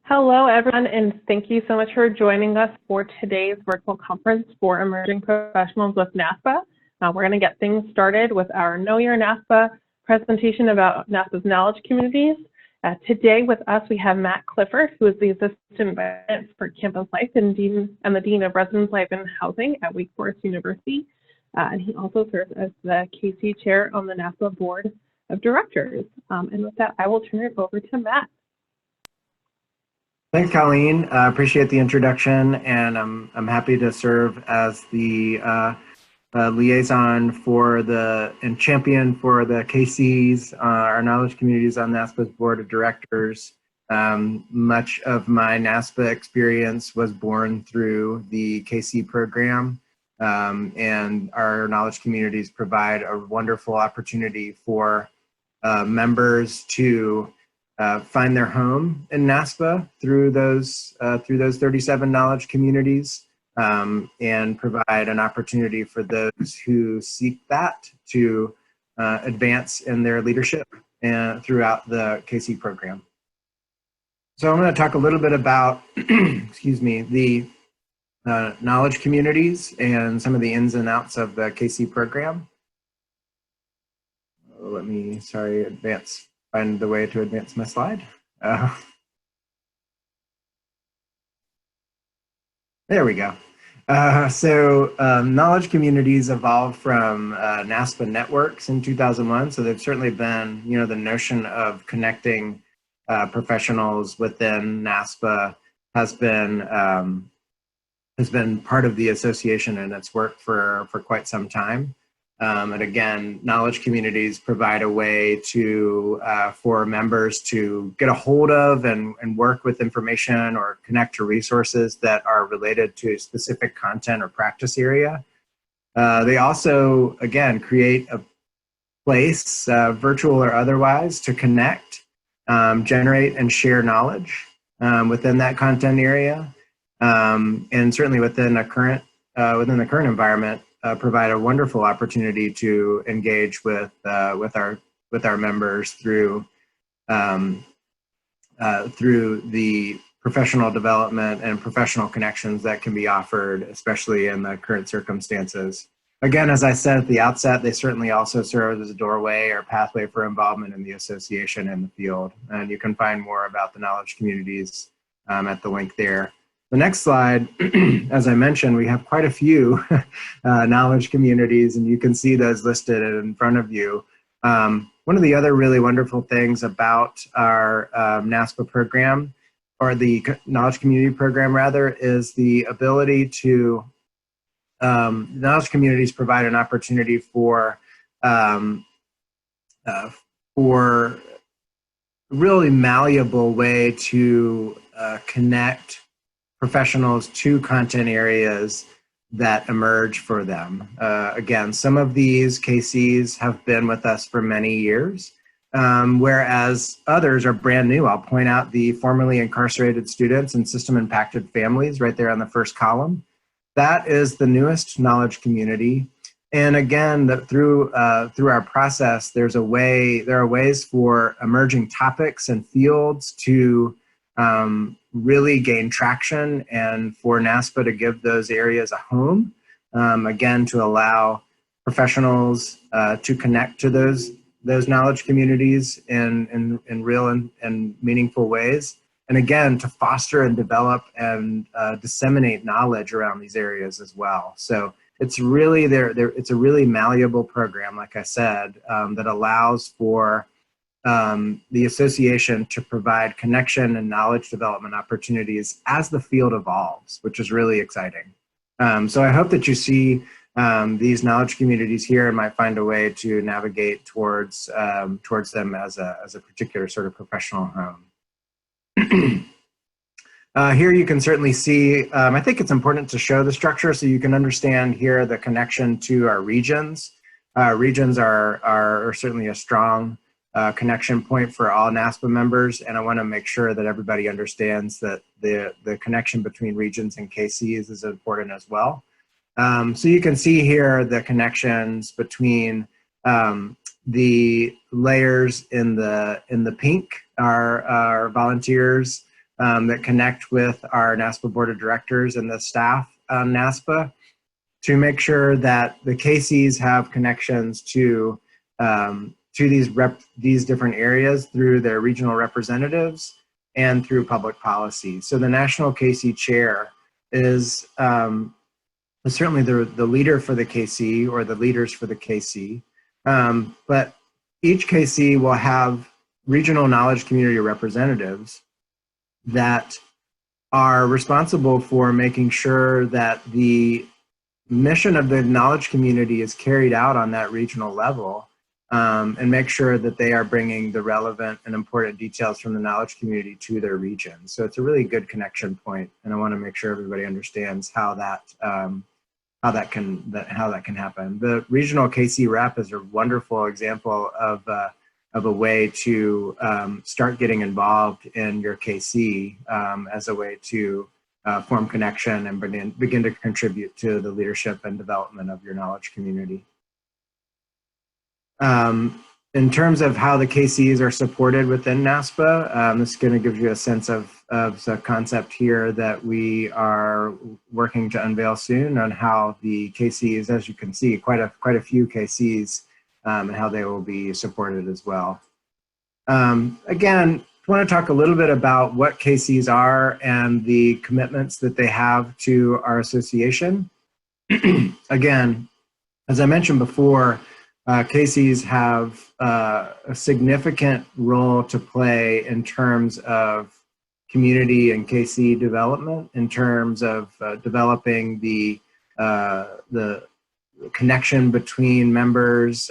Hello, everyone, and thank you so much for joining us for today's virtual conference for emerging professionals with Naspa. We're going to get things started with our Know Your Naspa presentation about Naspa's knowledge communities. Today with us, we have Matt Clifford, who is the Assistant Vice for Campus Life and the Dean of Residence Life and Housing at Wake Forest University. And he also serves as the KC Chair on the Naspa Board of Directors. And with that, I will turn it over to Matt. Thanks, Colleen. Appreciate the introduction, and I'm happy to serve as the liaison for and champion for the KCs, our knowledge communities on NASPA's board of directors. Much of my NASPA experience was born through the KC program, and our knowledge communities provide a wonderful opportunity for members to find their home in NASPA through those 37 knowledge communities, and provide an opportunity for those who seek that to advance in their leadership and throughout the KC program. So I'm going to talk a little bit about, excuse me, the knowledge communities and some of the ins and outs of the KC program. Let me, find the way to advance my slide. There we go. Knowledge communities evolved from NASPA networks in 2001. So they've certainly been, the notion of connecting professionals within NASPA has been part of the association and its work for quite some time. And again, knowledge communities provide a way for members to get a hold of and work with information or connect to resources that are related to a specific content or practice area. They also, again, create a place, virtual or otherwise, to connect, generate and share knowledge within that content area, and certainly within the current environment. Provide a wonderful opportunity to engage with our members through the professional development and professional connections that can be offered, especially in the current circumstances. Again, as I said at the outset, they certainly also serve as a doorway or pathway for involvement in the association and the field. And you can find more about the knowledge communities at the link there. The next slide, as I mentioned, we have quite a few knowledge communities, and you can see those listed in front of you. One of the other really wonderful things about our NASPA program, or the knowledge community program rather, is the ability to, knowledge communities provide an opportunity for really malleable way to connect professionals to content areas that emerge for them. Again, some of these KCs have been with us for many years, whereas others are brand new. I'll point out the formerly incarcerated students and system impacted families right there on the first column. That is the newest knowledge community. And again, through our process, there are ways for emerging topics and fields to really gain traction, and for NASPA to give those areas a home, again, to allow professionals to connect to those knowledge communities in real and meaningful ways, and again, to foster and develop and disseminate knowledge around these areas as well. So it's really it's a really malleable program, like I said, that allows for the association to provide connection and knowledge development opportunities as the field evolves, which is really exciting. So I hope that you see these knowledge communities here and might find a way to navigate towards them as a particular sort of professional home. Here you can certainly see, I think it's important to show the structure so you can understand here the connection to our regions. Regions are certainly a strong connection point for all NASPA members, and I want to make sure that everybody understands that the connection between regions and KCs is important as well. So you can see here the connections between the layers in the pink are volunteers that connect with our Naspa Board of Directors and the staff on Naspa to make sure that the KCs have connections to these different areas through their regional representatives and through public policy. So the National KC Chair is certainly the leader for the KC or the leaders for the KC, but each KC will have regional knowledge community representatives that are responsible for making sure that the mission of the knowledge community is carried out on that regional level, and make sure that they are bringing the relevant and important details from the knowledge community to their region. So it's a really good connection point, and I want to make sure everybody understands how that can happen. The regional KC rep is a wonderful example of a way to start getting involved in your KC as a way to form connection and begin to contribute to the leadership and development of your knowledge community. In terms of how the KCs are supported within NASPA, this is going to give you a sense of the concept here that we are working to unveil soon on how the KCs, as you can see, quite a few KCs, and how they will be supported as well. Again, I want to talk a little bit about what KCs are and the commitments that they have to our association. Again, as I mentioned before, KCs have a significant role to play in terms of community and KC development, in terms of developing the connection between members,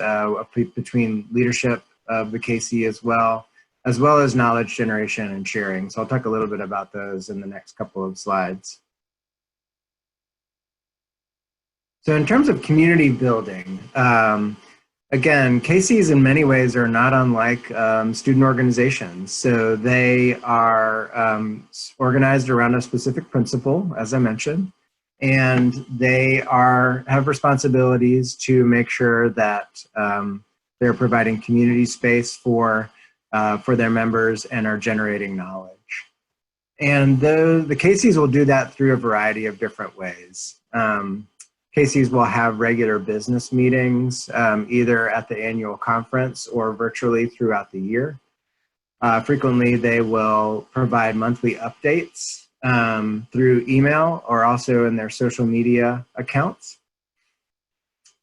between leadership of the KC as well as knowledge generation and sharing. So I'll talk a little bit about those in the next couple of slides. So in terms of community building, again, KCs in many ways are not unlike student organizations. So they are organized around a specific principle, as I mentioned, and they have responsibilities to make sure that they're providing community space for their members and are generating knowledge. And the KCs will do that through a variety of different ways. KCs will have regular business meetings, either at the annual conference or virtually throughout the year. Frequently, they will provide monthly updates through email or also in their social media accounts.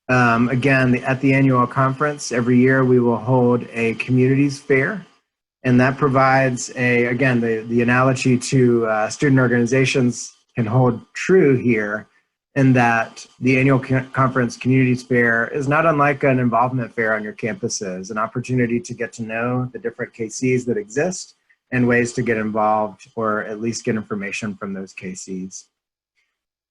Again, at the annual conference, every year we will hold a communities fair, and that provides again, the analogy to student organizations can hold true here, in that the annual conference communities fair is not unlike an involvement fair on your campuses, an opportunity to get to know the different KCs that exist and ways to get involved or at least get information from those KCs.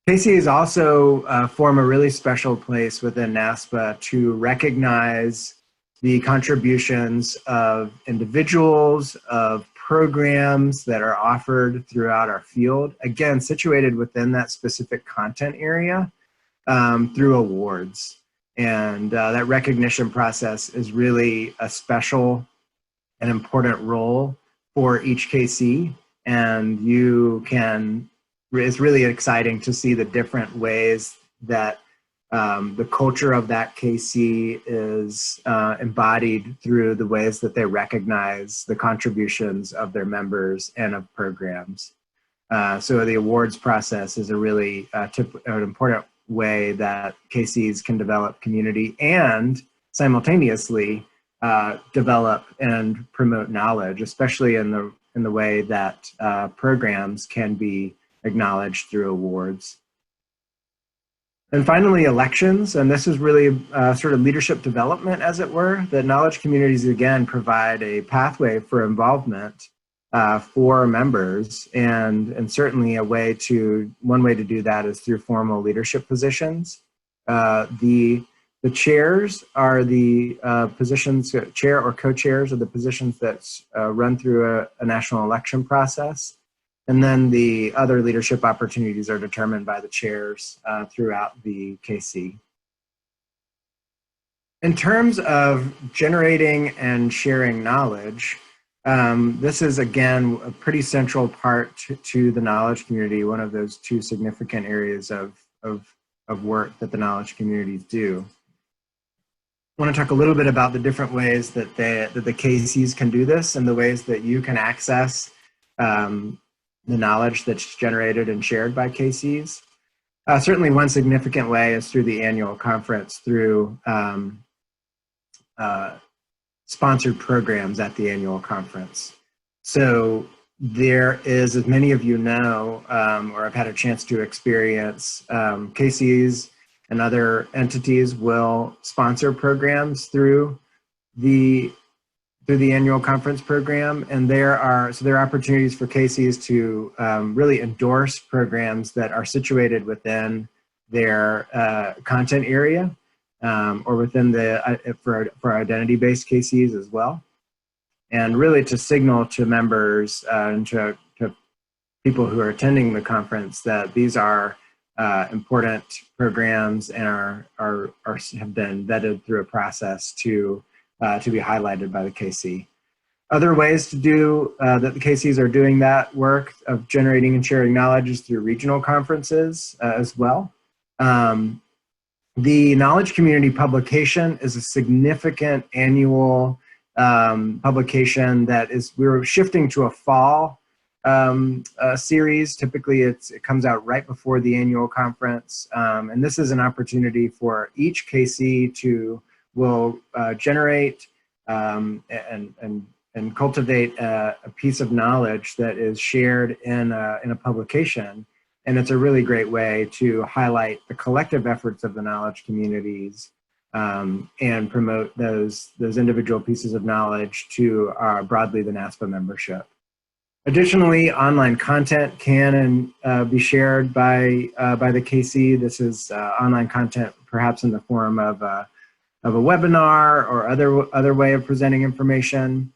KCs also form a really special place within NASPA to recognize the contributions of individuals, of programs that are offered throughout our field, again, situated within that specific content area through awards. And that recognition process is really a special and important role for each KC. And it's really exciting to see the different ways that the culture of that KC is embodied through the ways that they recognize the contributions of their members and of programs. So the awards process is a really an important way that KCs can develop community and simultaneously develop and promote knowledge, especially in the way that programs can be acknowledged through awards. And finally, elections, and this is really sort of leadership development, as it were, that knowledge communities, again, provide a pathway for involvement for members, and certainly one way to do that is through formal leadership positions. The chairs are the positions, chair or co-chairs are the positions that run through a national election process. And then the other leadership opportunities are determined by the chairs throughout the KC. In terms of generating and sharing knowledge, This is, again, a pretty central part to the knowledge community, one of those two significant areas of work that the knowledge communities do. I want to talk a little bit about the different ways that the KCs can do this and the ways that you can access the knowledge that's generated and shared by KCs. Certainly one significant way is through the annual conference, through sponsored programs at the annual conference. So there is, as many of you know, or I've had a chance to experience, KCs and other entities will sponsor programs through the annual conference program, and there are opportunities for KCs to really endorse programs that are situated within their content area, or within the for identity-based KCs as well, and really to signal to members and to people who are attending the conference that these are important programs and have been vetted through a process to be highlighted by the KC. Other ways to do that the KCs are doing that work of generating and sharing knowledge is through regional conferences as well. The Knowledge Community publication is a significant annual publication that we're shifting to a fall series. Typically it comes out right before the annual conference, and this is an opportunity for each KC to generate and cultivate a piece of knowledge that is shared in a publication. And it's a really great way to highlight the collective efforts of the knowledge communities and promote those individual pieces of knowledge to broadly the Naspa membership. Additionally, online content can be shared by the KC. This is online content perhaps in the form of a webinar or other way of presenting information.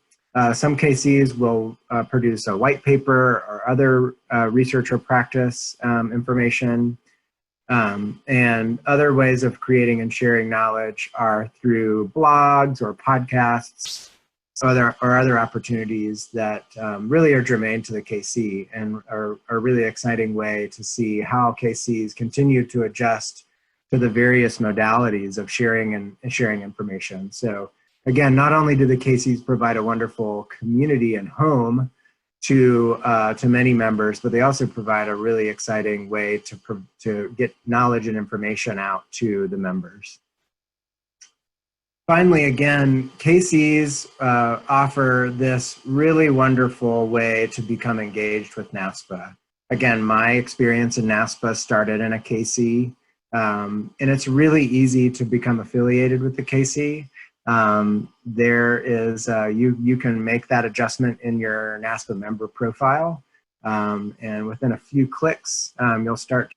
Some KCs will produce a white paper or other research or practice information. And other ways of creating and sharing knowledge are through blogs or podcasts or other opportunities that really are germane to the KC and are a really exciting way to see how KCs continue to adjust to the various modalities of sharing and sharing information. So again, not only do the KCs provide a wonderful community and home to many members, but they also provide a really exciting way to get knowledge and information out to the members. Finally, again, KCs offer this really wonderful way to become engaged with Naspa. Again, my experience in Naspa started in a KC, and it's really easy to become affiliated with the KC. There is, you can make that adjustment in your Naspa member profile, and within a few clicks, you'll start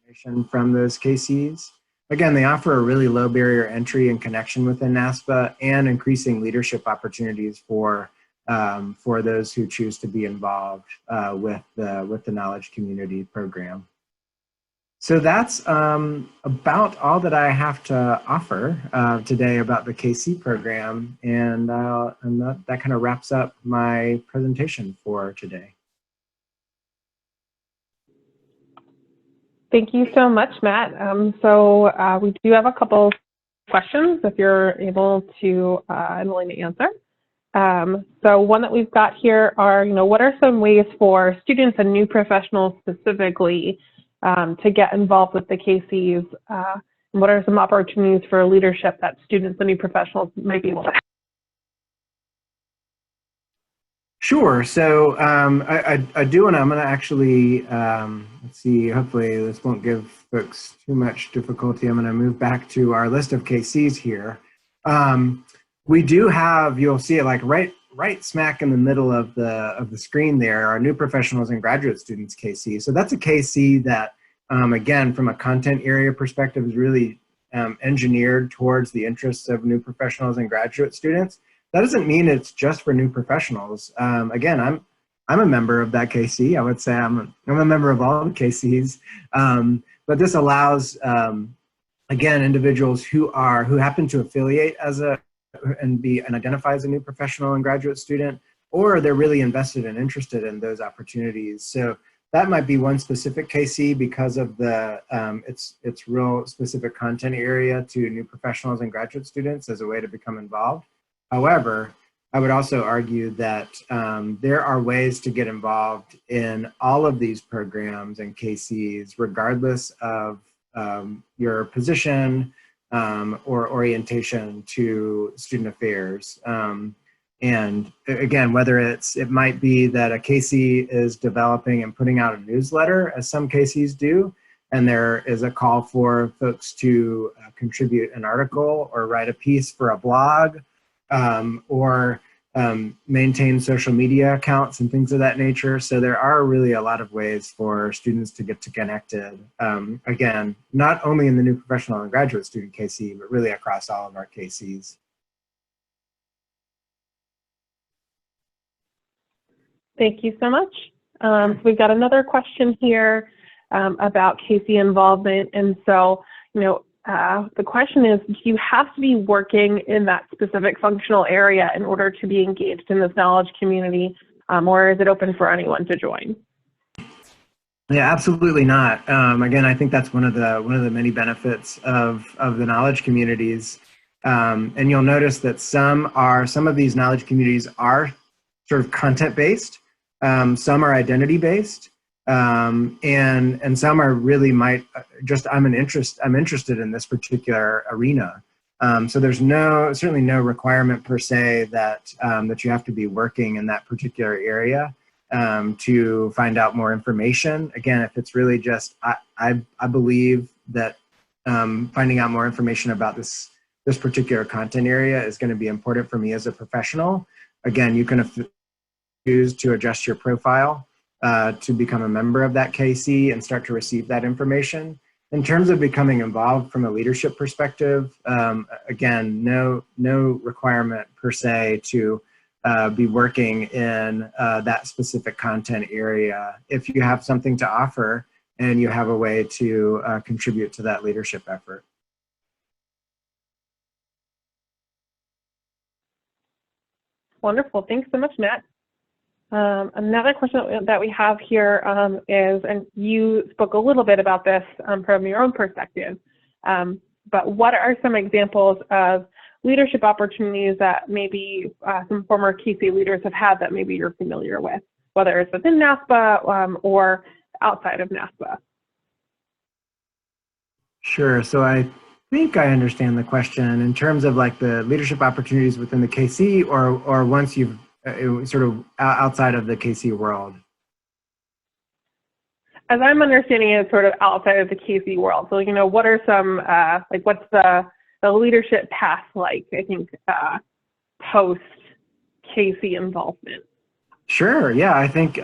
information from those KCs. Again, they offer a really low barrier entry and connection within Naspa and increasing leadership opportunities for those who choose to be involved with the Knowledge Community program. So that's about all that I have to offer today about the KC program, and that kind of wraps up my presentation for today. Thank you so much, Matt. So we do have a couple questions if you're able to and willing to answer. So one that we've got here are, what are some ways for students and new professionals specifically to get involved with the KCs? And what are some opportunities for leadership that students and new professionals might be able to have? Sure. So I do, and I'm going to actually, let's see, hopefully this won't give folks too much difficulty. I'm going to move back to our list of KCs here. We do have, you'll see it like right smack in the middle of the screen there, our new professionals and graduate students KC. So that's a KC that, again, from a content area perspective, is really engineered towards the interests of new professionals and graduate students. That doesn't mean it's just for new professionals. Again, I'm a member of that KC. I would say I'm a member of all the KCs. But this allows, again, individuals who happen to affiliate and identify as a new professional and graduate student or they're really invested and interested in those opportunities. So that might be one specific KC because of the its real specific content area to new professionals and graduate students as a way to become involved. However, I would also argue that there are ways to get involved in all of these programs and KCs, regardless of your position or orientation to student affairs. And again, whether it might be that a KC is developing and putting out a newsletter, as some KCs do, and there is a call for folks to contribute an article or write a piece for a blog, or maintain social media accounts and things of that nature. So there are really a lot of ways for students to get connected. Again, not only in the new professional and graduate student KC, but really across all of our KCs. Thank you so much. So we've got another question here about KC involvement. And so, the question is, do you have to be working in that specific functional area in order to be engaged in this knowledge community, or is it open for anyone to join? Yeah, absolutely not. Again, I think that's one of the many benefits of the knowledge communities. And you'll notice that some of these knowledge communities are sort of content-based. Some are identity-based, and some are really I'm interested in this particular arena. So there's certainly no requirement per se that you have to be working in that particular area to find out more information. Again, if it's really just, I believe that finding out more information about this particular content area is going to be important for me as a professional. Again, you can choose to adjust your profile to become a member of that KC and start to receive that information. In terms of becoming involved from a leadership perspective, again, no requirement per se to be working in that specific content area if you have something to offer and you have a way to contribute to that leadership effort. Wonderful. Thanks so much, Matt. Another question that we have here is, and you spoke a little bit about this from your own perspective, but what are some examples of leadership opportunities that maybe some former KC leaders have had that maybe you're familiar with, whether it's within Naspa or outside of Naspa? Sure. So I think I understand the question in terms of like the leadership opportunities within the KC or once you've sort of outside of the KC world. As I'm understanding it, sort of outside of the KC world. So, what are some, what's the leadership path like, I think, post KC involvement? Sure. Yeah, I think,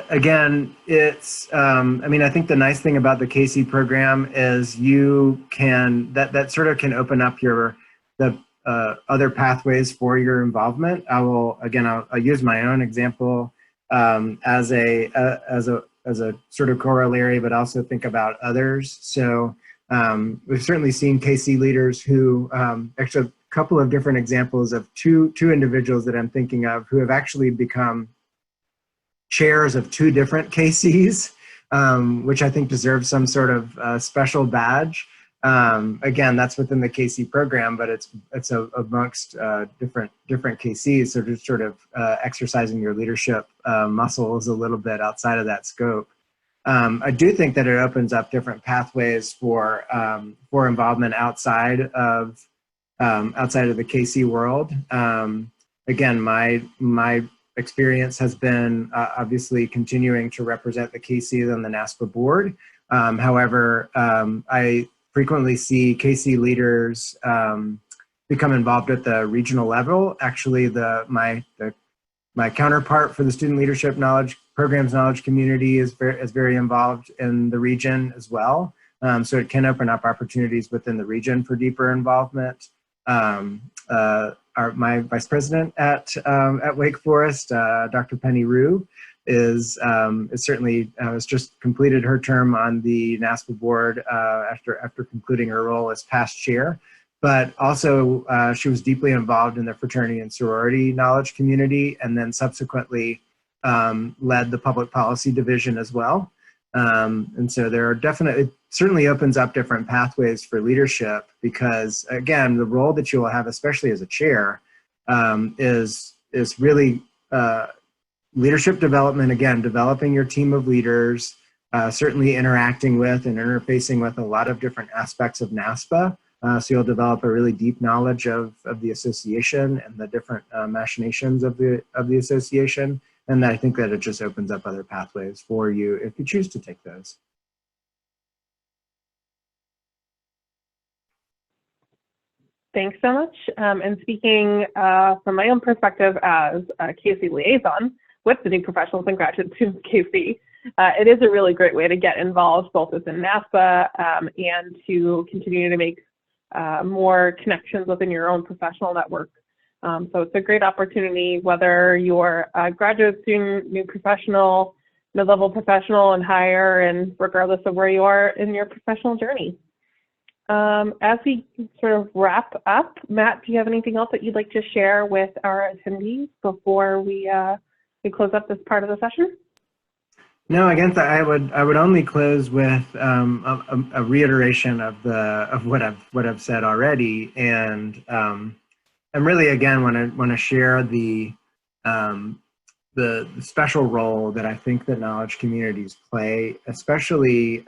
again, it's, I think the nice thing about the KC program is you can, that sort of can open up the other pathways for your involvement. I'll use my own example as a sort of corollary, but also think about others. So we've certainly seen KC leaders who, actually a couple of different examples of two individuals that I'm thinking of who have actually become chairs of two different KCs, which I think deserve some sort of special badge. Again, that's within the KC program, but it's amongst different KCs. So just sort of exercising your leadership muscles a little bit outside of that scope. I do think that it opens up different pathways for involvement outside of the KC world. Again, my experience has been obviously continuing to represent the KCs on the Naspa board. However, I frequently see KC leaders become involved at the regional level. Actually, my counterpart for the student leadership knowledge community is very involved in the region as well. So it can open up opportunities within the region for deeper involvement. My vice president at Wake Forest, Dr. Penny Rue, is certainly has just completed her term on the Naspa board after concluding her role as past chair. but also she was deeply involved in the fraternity and sorority knowledge community, and then subsequently led the public policy division as well. And so there are definitely, it certainly opens up different pathways for leadership, because again, the role that you will have, especially as a chair, is really leadership development, again, developing your team of leaders, certainly interacting with and interfacing with a lot of different aspects of NASPA. So you'll develop a really deep knowledge of the association and the different machinations of the association. And I think that it just opens up other pathways for you if you choose to take those. Thanks so much. And speaking from my own perspective as a KC liaison with the new professionals and graduate students KC, it is a really great way to get involved both within NASPA and to continue to make more connections within your own professional network. So it's a great opportunity, whether you're a graduate student, new professional, mid-level professional, and higher, and regardless of where you are in your professional journey. As we sort of wrap up, Matt, do you have anything else that you'd like to share with our attendees before we close up this part of the session? No, I guess I would only close with a reiteration of what I've said already, and really again want to share the special role that I think that knowledge communities play, especially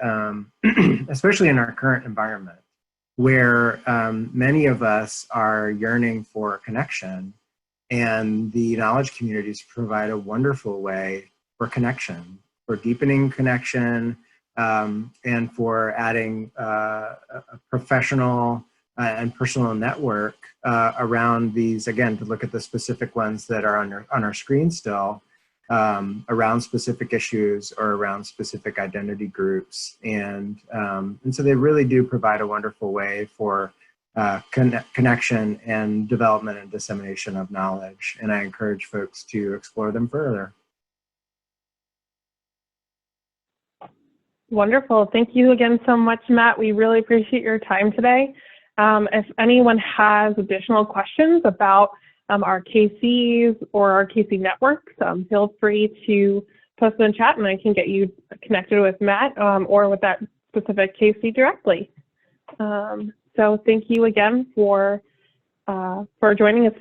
especially in our current environment, where many of us are yearning for connection, and the knowledge communities provide a wonderful way for connection, for deepening connection, and for adding a professional and personal network around these, again, to look at the specific ones that are on our screen still, around specific issues or around specific identity groups. And so they really do provide a wonderful way for connection and development and dissemination of knowledge. And I encourage folks to explore them further. Wonderful. Thank you again so much, Matt. We really appreciate your time today. If anyone has additional questions about our KCs or our KC networks, feel free to post in the chat and I can get you connected with Matt or with that specific KC directly. So thank you again for joining us